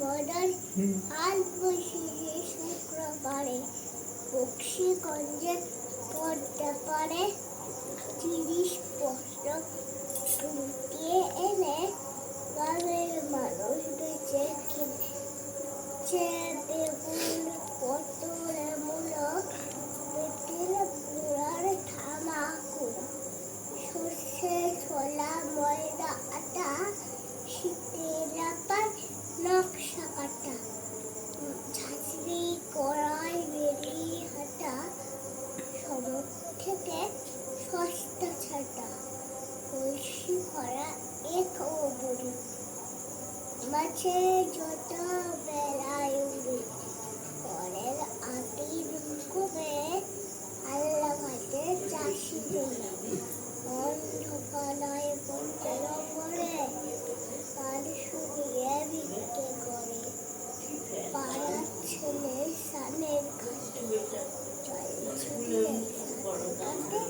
মডার হাল বসিয়ে শুক্রবারে বক্সিগঞ্জে পড়তে পারে 30 বছর লুটিয়ে এনে গ্রামের মানুষ বেঁচে কিনেছে বেগুন পটল মূলো পেটের বুড়ার থামাকুড়া সর্ষে ছোলা ময়দা আটা শীতের আপার নকশা কাটা ঝাঁঝরি কড়াই বেরি হাঁটা সব থেকে সস্তা ছাটা কলসি ভরা এক বুড়ি মাছে যত বেলায় উড়ে পরের আটির কবে আল্লাহ ঘাটে চাষি অন্ধকারায় বন্ধের পরে কান শুনিয়ে বিক্রি করে পাড়ার ছেলে সানের ঘাটে জল ছুটিয়ে কাটে